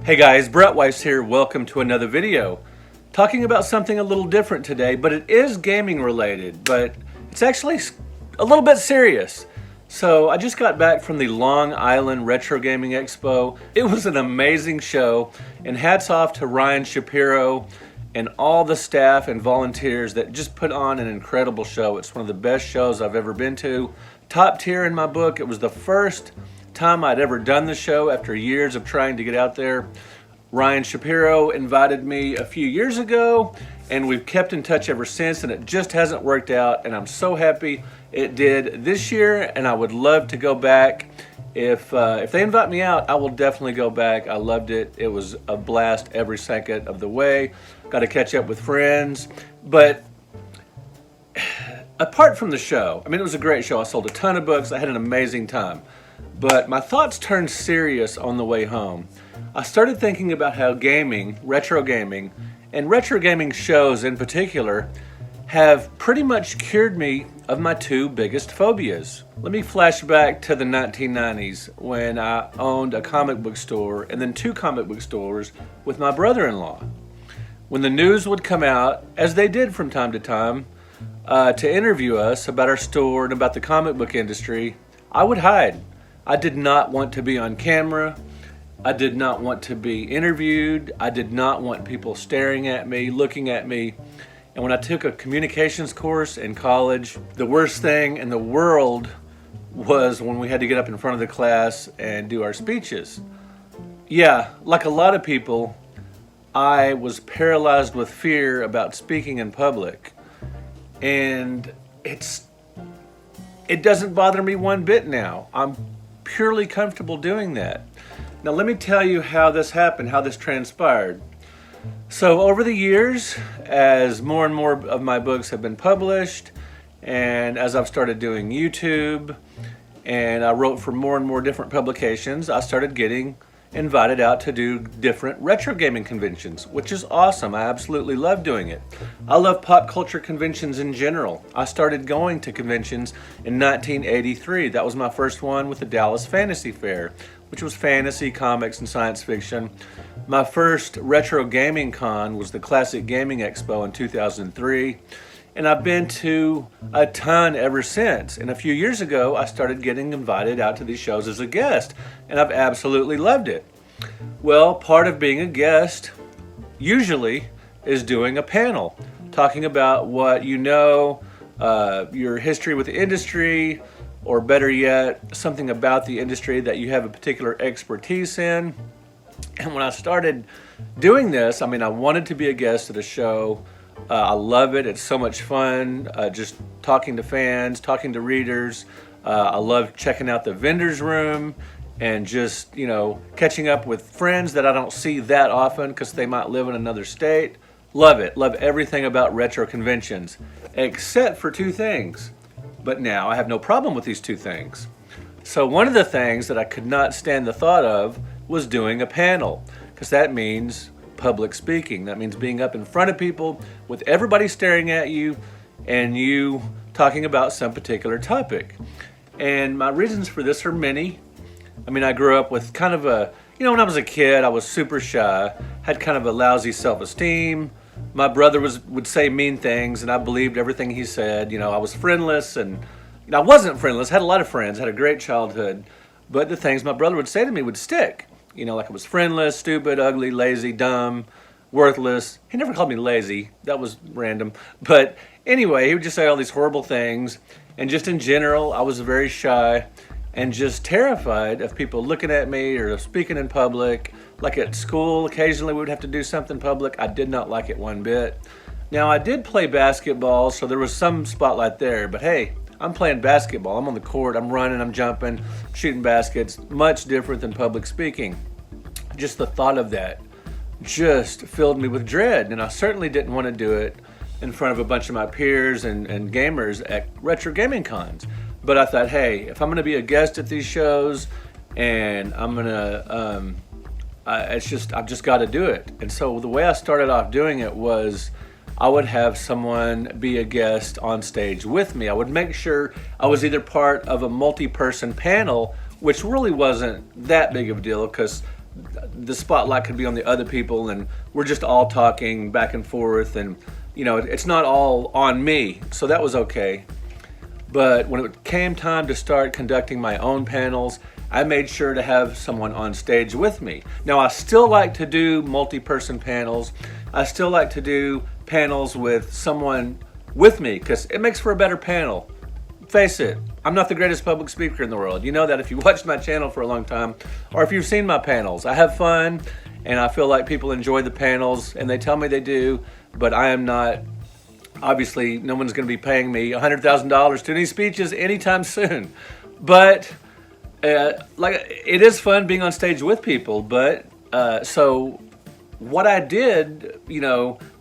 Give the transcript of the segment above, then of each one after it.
Hey guys, Brett Weiss here. Welcome to another video. Talking about something a little different today, but it is gaming related, but it's actually a little bit serious. So I just got back from the Long Island Retro Gaming Expo. It was an amazing show, and hats off to Ryan Shapiro and all the staff and volunteers that just put on an incredible show. It's one of the best shows I've ever been to. Top tier in my book. It was the first time I'd ever done the show after years of trying to get out there. Ryan Shapiro invited me a few years ago, and we've kept in touch ever since, and it just hasn't worked out, and I'm so happy it did this year, and I would love to go back. If they invite me out, I will definitely go back. I loved it. It was a blast every second of the way. Got to catch up with friends, but apart from the show, I mean, it was a great show. I sold a ton of books. I had an amazing time. But my thoughts turned serious on the way home. I started thinking about how gaming, retro gaming, and retro gaming shows in particular have pretty much cured me of my two biggest phobias. Let me flash back to the 1990s when I owned a comic book store and then two comic book stores with my brother-in-law. When the news would come out, as they did from time to time, to interview us about our store and about the comic book industry, I would hide. I did not want to be on camera. I did not want to be interviewed. I did not want people staring at me, looking at me. And when I took a communications course in college, the worst thing in the world was when we had to get up in front of the class and do our speeches. Yeah, like a lot of people, I was paralyzed with fear about speaking in public. And it doesn't bother me one bit now. I'm purely comfortable doing that. Now let me tell you how this happened, how this transpired. So over the years, as more and more of my books have been published, and as I've started doing YouTube, and I wrote for more and more different publications, I started getting invited out to do different retro gaming conventions, which is awesome. I absolutely love doing it. I love pop culture conventions in general. I started going to conventions in 1983. That was my first one with the Dallas Fantasy Fair, which was fantasy, comics, and science fiction. My first retro gaming con was the Classic Gaming Expo in 2003. And I've been to a ton ever since. And a few years ago, I started getting invited out to these shows as a guest, and I've absolutely loved it. Well, part of being a guest usually is doing a panel, talking about what you know, your history with the industry, or better yet, something about the industry that you have a particular expertise in. And when I started doing this, I mean, I wanted to be a guest at a show. I love it. It's so much fun, just talking to fans, talking to readers. I love checking out the vendor's room and just, catching up with friends that I don't see that often because they might live in another state. Love it. Love everything about retro conventions, except for two things. But now I have no problem with these two things. So one of the things that I could not stand the thought of was doing a panel, because that means public speaking. That means being up in front of people with everybody staring at you and you talking about some particular topic. And my reasons for this are many. I mean, I grew up with kind of when I was a kid, I was super shy, had kind of a lousy self-esteem. My brother would say mean things and I believed everything he said. I was friendless and I wasn't friendless, had a lot of friends, had a great childhood, but the things my brother would say to me would stick. Like I was friendless, stupid, ugly, lazy, dumb, worthless. He never called me lazy. That was random. But anyway, he would just say all these horrible things. And just in general, I was very shy and just terrified of people looking at me or speaking in public. Like at school, occasionally we would have to do something public. I did not like it one bit. Now, I did play basketball, so there was some spotlight there. But hey, I'm playing basketball. I'm on the court. I'm running. I'm jumping, shooting baskets. Much different than public speaking. Just the thought of that just filled me with dread. And I certainly didn't want to do it in front of a bunch of my peers and gamers at retro gaming cons. But I thought, hey, if I'm going to be a guest at these shows and I'm going to, I've just got to do it. And so the way I started off doing it was I would have someone be a guest on stage with me. I would make sure I was either part of a multi-person panel, which really wasn't that big of a deal because the spotlight could be on the other people, and we're just all talking back and forth, and it's not all on me, so that was okay. But when it came time to start conducting my own panels, I made sure to have someone on stage with me. Now, I still like to do multi-person panels. I still like to do panels with someone with me because it makes for a better panel. Face it, I'm not the greatest public speaker in the world. You know that if you watched my channel for a long time, or if you've seen my panels. I have fun, and I feel like people enjoy the panels, and they tell me they do, but I am not, obviously, no one's gonna be paying me $100,000 to do any speeches anytime soon. But it is fun being on stage with people, but so what I did,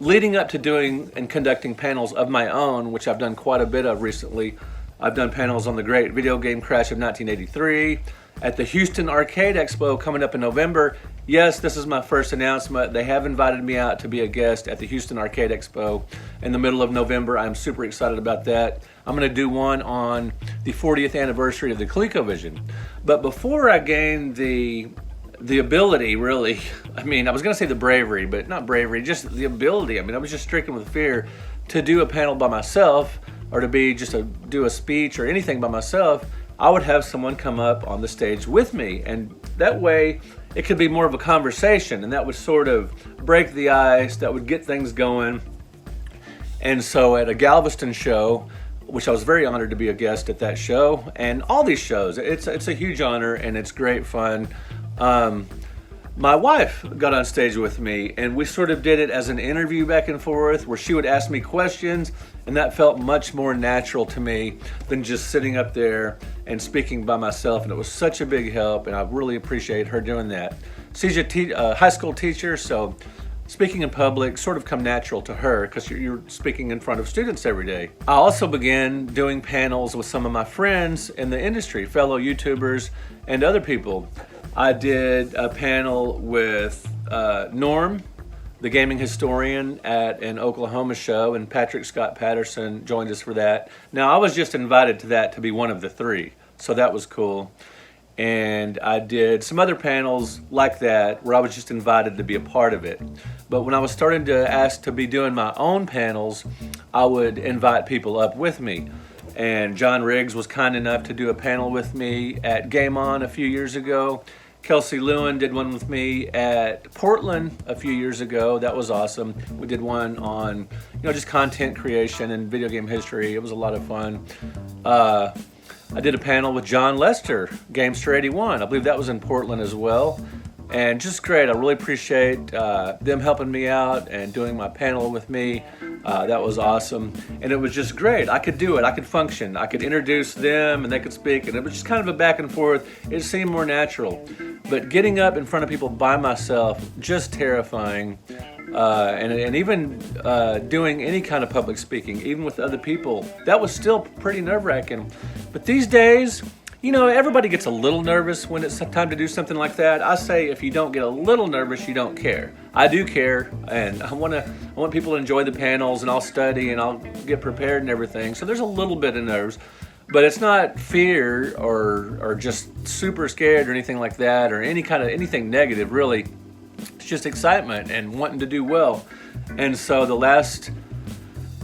leading up to doing and conducting panels of my own, which I've done quite a bit of recently. I've done panels on the great video game crash of 1983, at the Houston Arcade Expo coming up in November. Yes, this is my first announcement. They have invited me out to be a guest at the Houston Arcade Expo in the middle of November. I'm super excited about that. I'm gonna do one on the 40th anniversary of the ColecoVision. But before I gained the ability, really, I was gonna say the bravery, but not bravery, just the ability. I was just stricken with fear to do a panel by myself, or to do a speech or anything by myself. I would have someone come up on the stage with me, and that way it could be more of a conversation, and that would sort of break the ice, that would get things going. And so at a Galveston show, which I was very honored to be a guest at that show, and all these shows, it's a huge honor and it's great fun. My wife got on stage with me, and we sort of did it as an interview back and forth where she would ask me questions, and that felt much more natural to me than just sitting up there and speaking by myself, and it was such a big help, and I really appreciate her doing that. She's a high school teacher, so speaking in public sort of come natural to her because you're speaking in front of students every day. I also began doing panels with some of my friends in the industry, fellow YouTubers and other people. I did a panel with Norm, the gaming historian, at an Oklahoma show, and Patrick Scott Patterson joined us for that. Now, I was just invited to that to be one of the three, so that was cool. And I did some other panels like that where I was just invited to be a part of it. But when I was starting to ask to be doing my own panels, I would invite people up with me. And John Riggs was kind enough to do a panel with me at Game On a few years ago. Kelsey Lewin did one with me at Portland a few years ago. That was awesome. We did one on, just content creation and video game history. It was a lot of fun. I did a panel with John Lester, Gamester 81. I believe that was in Portland as well. And just great. I really appreciate them helping me out and doing my panel with me. That was awesome. And it was just great. I could do it. I could function. I could introduce them and they could speak. And it was just kind of a back and forth. It seemed more natural. But getting up in front of people by myself, just terrifying. And even doing any kind of public speaking, even with other people, that was still pretty nerve-wracking. But these days, everybody gets a little nervous when it's time to do something like that. I say if you don't get a little nervous, you don't care. I do care, and I want people to enjoy the panels, and I'll study, and I'll get prepared and everything. So there's a little bit of nerves, but it's not fear or just super scared or anything like that, or anything negative, really. It's just excitement and wanting to do well. And so the last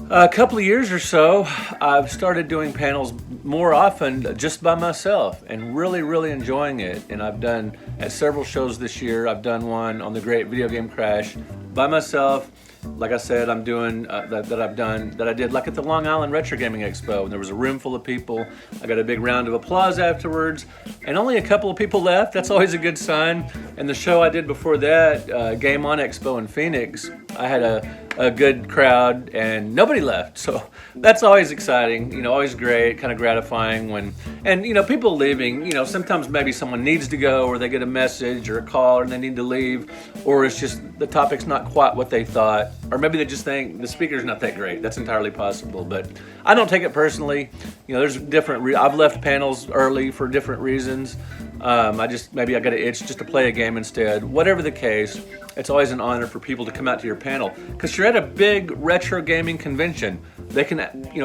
couple of years or so, I've started doing panels more often just by myself and really, really enjoying it. And I've done at several shows this year. I've done one on the Great Video Game Crash by myself. Like I said, I'm doing that I did like at the Long Island Retro Gaming Expo, and there was a room full of people. I got a big round of applause afterwards, and only a couple of people left. That's always a good sign. And the show I did before that, Game On Expo in Phoenix, I had a good crowd and nobody left. So that's always exciting, always great, kind of gratifying when, and people leaving, sometimes maybe someone needs to go, or they get a message or a call and they need to leave, or it's just the topic's not quite what they thought, or maybe they just think the speaker's not that great. That's entirely possible, but I don't take it personally. There's different, I've left panels early for different reasons. Maybe I got an itch just to play a game instead. Whatever the case, it's always an honor for people to come out to your panel, because you're at a big retro gaming convention. They can,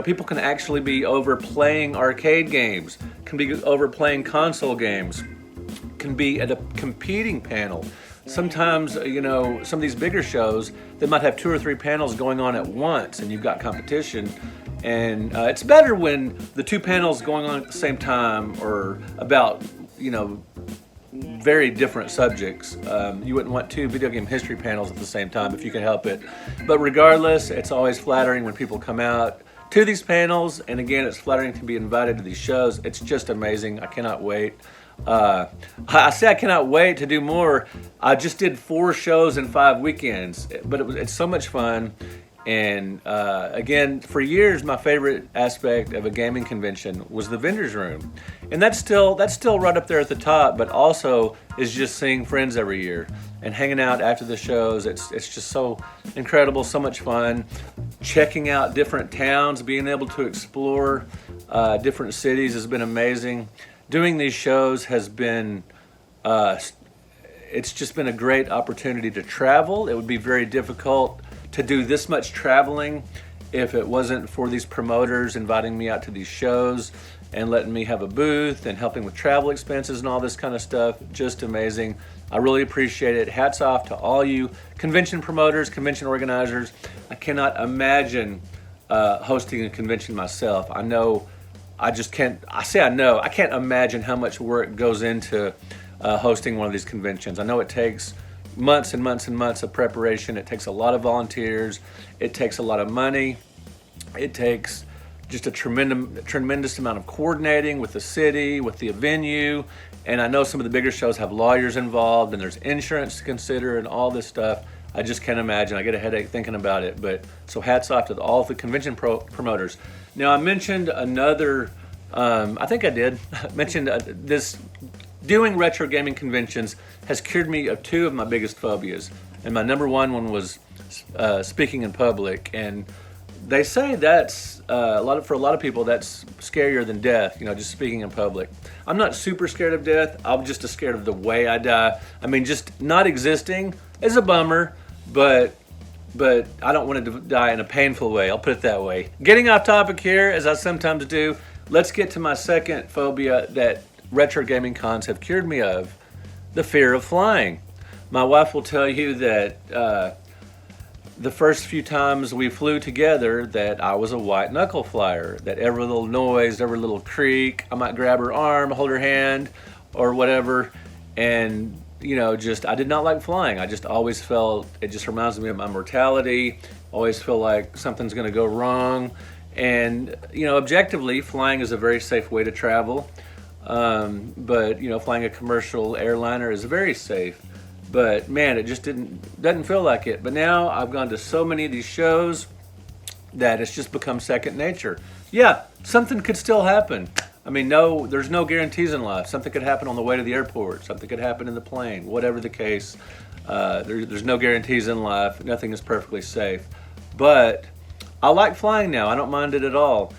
people can actually be over playing arcade games, can be over playing console games. can be at a competing panel. Sometimes, some of these bigger shows, they might have 2 or 3 panels going on at once, and you've got competition. And it's better when the 2 panels going on at the same time are about, very different subjects. You wouldn't want 2 video game history panels at the same time if you can help it. But regardless, it's always flattering when people come out to these panels, and again, it's flattering to be invited to these shows. It's just amazing. I cannot wait. I say I cannot wait to do more. I just did 4 shows in 5 weekends, but it's so much fun. And again, for years, my favorite aspect of a gaming convention was the vendor's room, and that's still right up there at the top. But also is just seeing friends every year and hanging out after the shows. It's just so incredible, so much fun. Checking out different towns, being able to explore different cities has been amazing. Doing these shows has been it's just been a great opportunity to travel. It would be very difficult to do this much traveling if it wasn't for these promoters inviting me out to these shows and letting me have a booth and helping with travel expenses and all this kind of stuff. Just amazing. I really appreciate it. Hats off to all you convention promoters, convention organizers. I cannot imagine hosting a convention myself. I can't imagine how much work goes into hosting one of these conventions. I know it takes months and months and months of preparation. It takes a lot of volunteers. It takes a lot of money. It takes just a tremendous amount of coordinating with the city, with the venue. And I know some of the bigger shows have lawyers involved, and there's insurance to consider and all this stuff. I just can't imagine. I get a headache thinking about it. But so hats off to all of the convention promoters. Now, I mentioned another, I think I did, mentioned this. Doing retro gaming conventions has cured me of 2 of my biggest phobias. And my number one was speaking in public. And they say that's for a lot of people, that's scarier than death, just speaking in public. I'm not super scared of death. I'm just scared of the way I die. I mean, just not existing is a bummer, but I don't want to die in a painful way. I'll put it that way. Getting off topic here, as I sometimes do, let's get to my second phobia that retro gaming cons have cured me of, the fear of flying. My wife will tell you that the first few times we flew together that I was a white knuckle flyer, that every little noise, every little creak, I might grab her arm, hold her hand, or whatever, and I did not like flying. I just always felt, it just reminds me of my mortality, always feel like something's gonna go wrong. And objectively, flying is a very safe way to travel. But flying a commercial airliner is very safe. But man, it just doesn't feel like it. But now I've gone to so many of these shows that it's just become second nature. Yeah, something could still happen. I mean, there's no guarantees in life. Something could happen on the way to the airport. Something could happen in the plane. Whatever the case, there's no guarantees in life. Nothing is perfectly safe. But I like flying now. I don't mind it at all.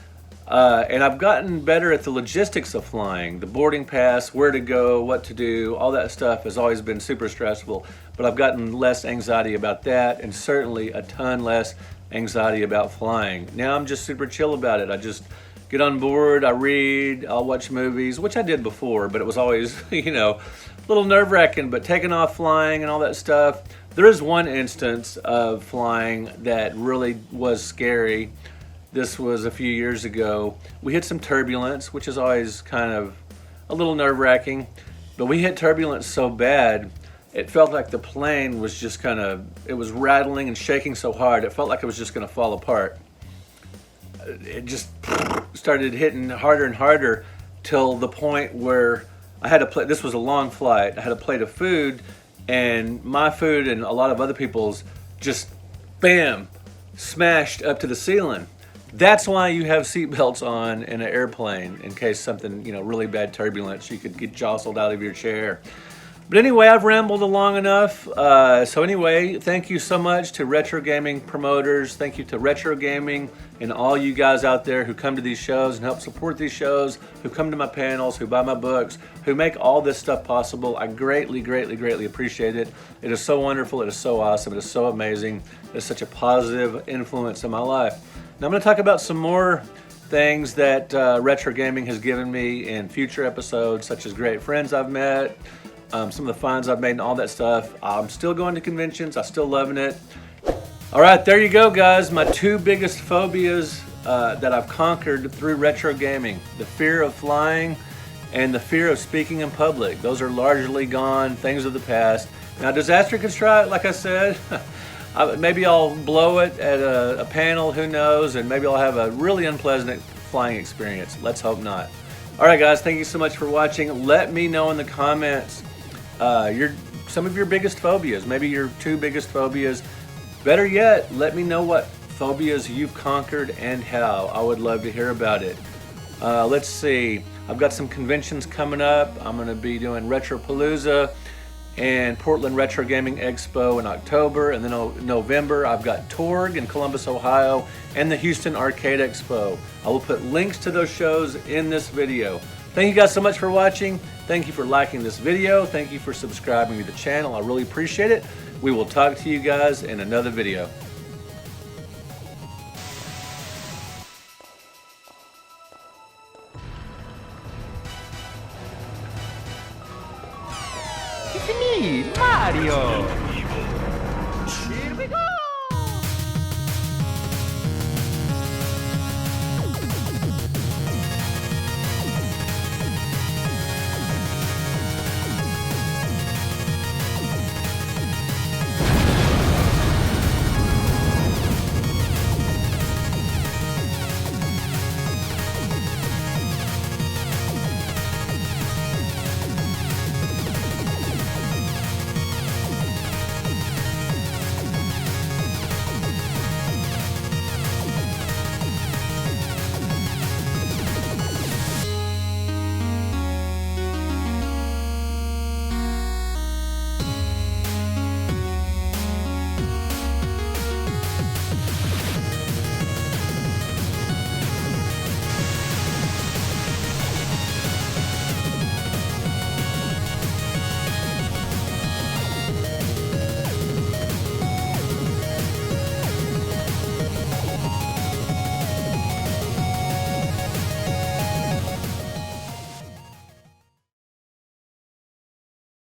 And I've gotten better at the logistics of flying. The boarding pass, where to go, what to do, all that stuff has always been super stressful. But I've gotten less anxiety about that, and certainly a ton less anxiety about flying. Now I'm just super chill about it. I just get on board, I read, I'll watch movies, which I did before, but it was always, a little nerve-wracking. But taking off flying and all that stuff, there is one instance of flying that really was scary. This was a few years ago. We hit some turbulence, which is always kind of a little nerve-wracking, but we hit turbulence so bad, it felt like the plane was just it was rattling and shaking so hard, it felt like it was just gonna fall apart. It just started hitting harder and harder till the point where I had a plate. This was a long flight. I had a plate of food, and my food and a lot of other people's just, bam, smashed up to the ceiling. That's why you have seatbelts on in an airplane, in case something, really bad turbulence, you could get jostled out of your chair. But anyway, I've rambled long enough. So anyway, thank you so much to retro gaming promoters. Thank you to retro gaming and all you guys out there who come to these shows and help support these shows, who come to my panels, who buy my books, who make all this stuff possible. I greatly, greatly, greatly appreciate it. It is so wonderful. It is so awesome. It is so amazing. It is such a positive influence in my life. Now I'm going to talk about some more things that retro gaming has given me in future episodes, such as great friends I've met, some of the finds I've made and all that stuff. I'm still going to conventions. I'm still loving it. All right, there you go, guys. My two biggest phobias that I've conquered through retro gaming: the fear of flying and the fear of speaking in public. Those are largely gone, things of the past. Now, disaster could strike, like I said. Maybe I'll blow it at a panel, who knows, and maybe I'll have a really unpleasant flying experience. Let's hope not. All right, guys, thank you so much for watching. Let me know in the comments some of your biggest phobias, maybe your two biggest phobias. Better yet, let me know what phobias you've conquered and how. I would love to hear about it. Let's see. I've got some conventions coming up. I'm going to be doing Retropalooza and Portland Retro Gaming Expo in October. And then in November, I've got Torg in Columbus, Ohio, and the Houston Arcade Expo. I will put links to those shows in this video. Thank you guys so much for watching. Thank you for liking this video. Thank you for subscribing to the channel. I really appreciate it. We will talk to you guys in another video. It's me, Mario! Here we go!